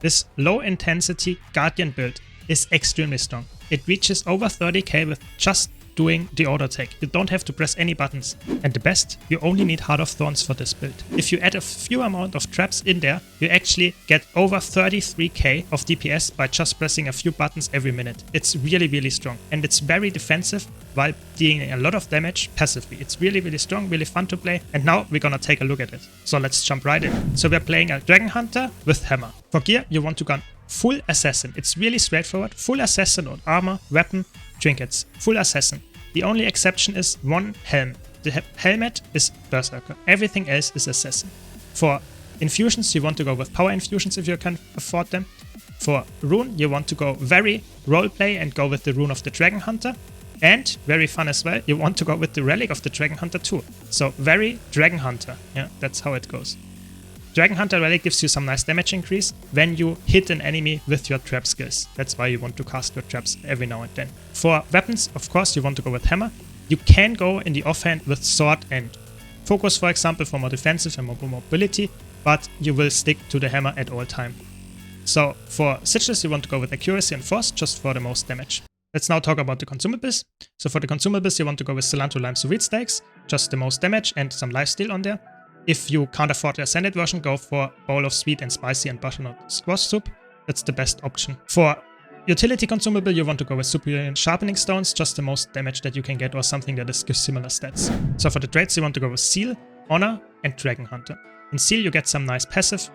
This low intensity Guardian build is extremely strong. It reaches over 30k with just doing the auto attack. You don't have to press any buttons. And the best, you only need Heart of Thorns for this build. If you add a few amount of traps in there, you actually get over 33k of DPS by just pressing a few buttons every minute. It's really, really strong. And it's very defensive while dealing a lot of damage passively. It's really, really strong, really fun to play. And now we're gonna take a look at it. So let's jump right in. So we're playing a Dragonhunter with Hammer. For gear, you want to go full Assassin. It's really straightforward. Full Assassin on armor, weapon, trinkets. Full Assassin. The only exception is one helm. The helmet is Berserker. Everything else is Assassin. For infusions, you want to go with power infusions if you can afford them. For rune, you want to go very roleplay and go with the rune of the Dragonhunter. And very fun as well, you want to go with the relic of the Dragonhunter too. So very Dragonhunter. Yeah, that's how it goes. Dragonhunter relic gives you some nice damage increase when you hit an enemy with your trap skills. That's why you want to cast your traps every now and then. For weapons, of course, you want to go with hammer. You can go in the offhand with sword and focus, for example, for more defensive and more mobility, but you will stick to the hammer at all time. So for sigils, you want to go with accuracy and force just for the most damage. Let's now talk about the consumables. So for the consumables, you want to go with cilantro, lime, sweet steaks, just the most damage and some lifesteal on there. If you can't afford the Ascended version, go for bowl of sweet and spicy and butternut squash soup. That's the best option. For utility consumable, you want to go with superior sharpening stones, just the most damage that you can get or something that gives similar stats. So for the traits, you want to go with Seal, Honor and Dragonhunter. In Seal, you get some nice passive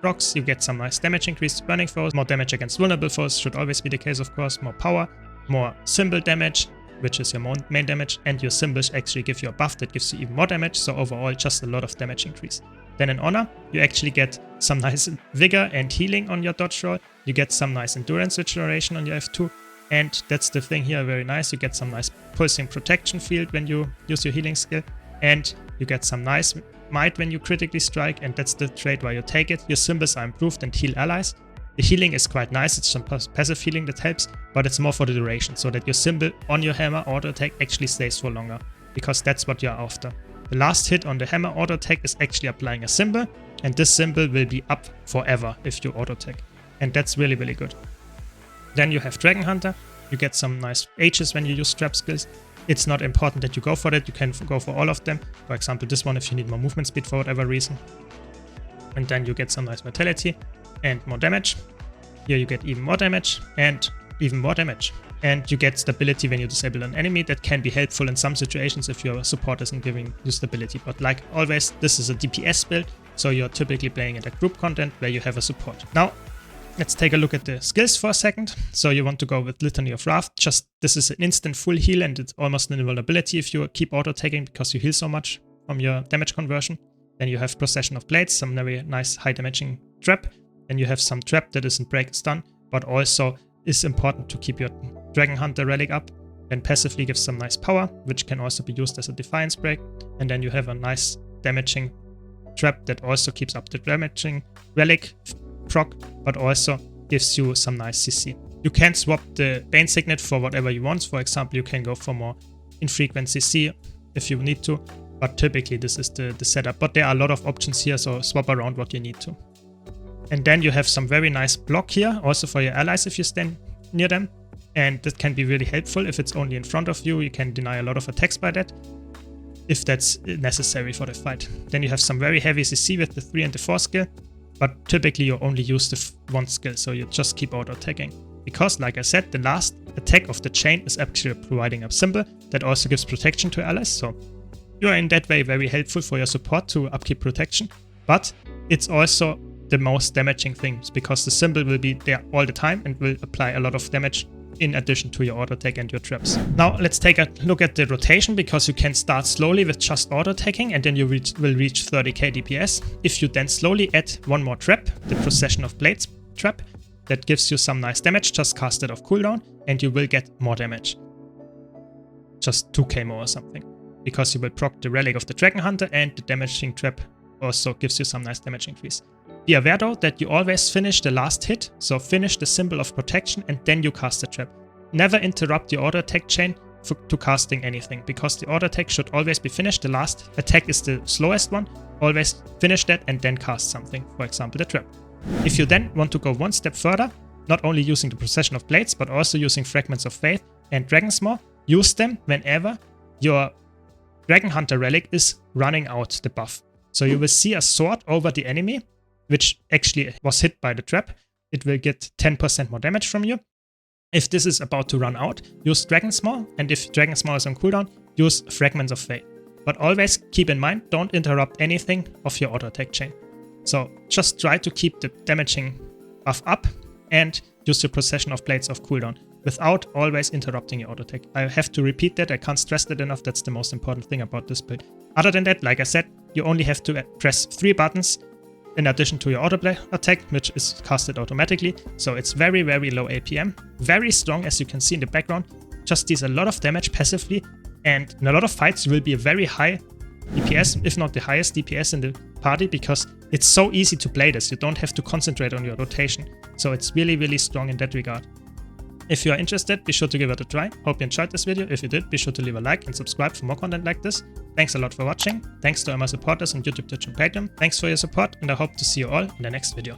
rocks, you get some nice damage increase to burning foes, more damage against vulnerable foes, should always be the case of course, more power, more symbol damage, which is your main damage, and your symbols actually give you a buff that gives you even more damage, so overall just a lot of damage increase. Then in Honor, you actually get some nice vigor and healing on your dodge roll, you get some nice endurance regeneration on your F2, and that's the thing here, very nice, you get some nice pulsing protection field when you use your healing skill, and you get some nice might when you critically strike, and that's the trait why you take it. Your symbols are improved and heal allies. The healing is quite nice, it's some passive healing that helps, but it's more for the duration, so that your symbol on your hammer auto attack actually stays for longer, because that's what you're after. The last hit on the hammer auto attack is actually applying a symbol, and this symbol will be up forever if you auto attack, and that's really, really good. Then you have Dragonhunter, you get some nice H's when you use trap skills. It's not important that you go for that, you can go for all of them, for example this one if you need more movement speed for whatever reason. And then you get some nice vitality and more damage. Here you get even more damage and even more damage. And you get stability when you disable an enemy. That can be helpful in some situations if your support isn't giving you stability. But like always, this is a DPS build, so you're typically playing at a group content where you have a support. Now, let's take a look at the skills for a second. So you want to go with Litany of Wrath. Just this is an instant full heal and it's almost an invulnerability if you keep auto-tagging because you heal so much from your damage conversion. Then you have Procession of Blades, some very nice high damaging trap. Then you have some trap that isn't break stun, but also is important to keep your Dragonhunter relic up. Then passively gives some nice power, which can also be used as a Defiance break. And then you have a nice damaging trap that also keeps up the damaging relic proc, but also gives you some nice CC. You can swap the Bane Signet for whatever you want. For example, you can go for more infrequent CC if you need to, but typically this is the setup. But there are a lot of options here, so swap around what you need to. And then you have some very nice block here, also for your allies if you stand near them. And that can be really helpful. If it's only in front of you, you can deny a lot of attacks by that, if that's necessary for the fight. Then you have some very heavy CC with the 3 and the 4 skill, but typically you only use the 1 skill, so you just keep auto-attacking. Because, like I said, the last attack of the chain is actually providing a symbol that also gives protection to allies, so you are in that way very helpful for your support to upkeep protection, but it's also the most damaging things, because the symbol will be there all the time and will apply a lot of damage in addition to your auto attack and your traps. Now let's take a look at the rotation, because you can start slowly with just auto attacking and then you will reach 30k DPS. If you then slowly add one more trap, the Procession of Blades trap, that gives you some nice damage, just cast it off cooldown and you will get more damage. Just 2k more or something, because you will proc the relic of the Dragonhunter and the damaging trap also gives you some nice damage increase. Be aware though that you always finish the last hit, so finish the symbol of protection and then you cast the trap. Never interrupt your auto attack chain to casting anything, because the auto attack should always be finished. The last attack is the slowest one, always finish that and then cast something, for example the trap. If you then want to go one step further, not only using the Procession of Blades, but also using Fragments of Faith and Dragon's Maw, use them whenever your Dragonhunter relic is running out the buff. So you will see a sword over the enemy, which actually was hit by the trap. It will get 10% more damage from you. If this is about to run out, use Dragon's Maw, and if Dragon's Maw is on cooldown, use Fragments of Faith. But always keep in mind, don't interrupt anything of your auto attack chain. So just try to keep the damaging buff up and use the Procession of Blades off cooldown without always interrupting your auto attack. I have to repeat that, I can't stress that enough, that's the most important thing about this build. Other than that, like I said, you only have to press 3 buttons in addition to your auto attack, which is casted automatically. So it's very, very low APM, very strong as you can see in the background, just deals a lot of damage passively, and in a lot of fights will be a very high DPS, if not the highest DPS in the party, because it's so easy to play this. You don't have to concentrate on your rotation. So it's really, really strong in that regard. If you are interested, be sure to give it a try. Hope you enjoyed this video. If you did, be sure to leave a like and subscribe for more content like this. Thanks a lot for watching. Thanks to all my supporters on YouTube, Twitch and Patreon. Thanks for your support, and I hope to see you all in the next video.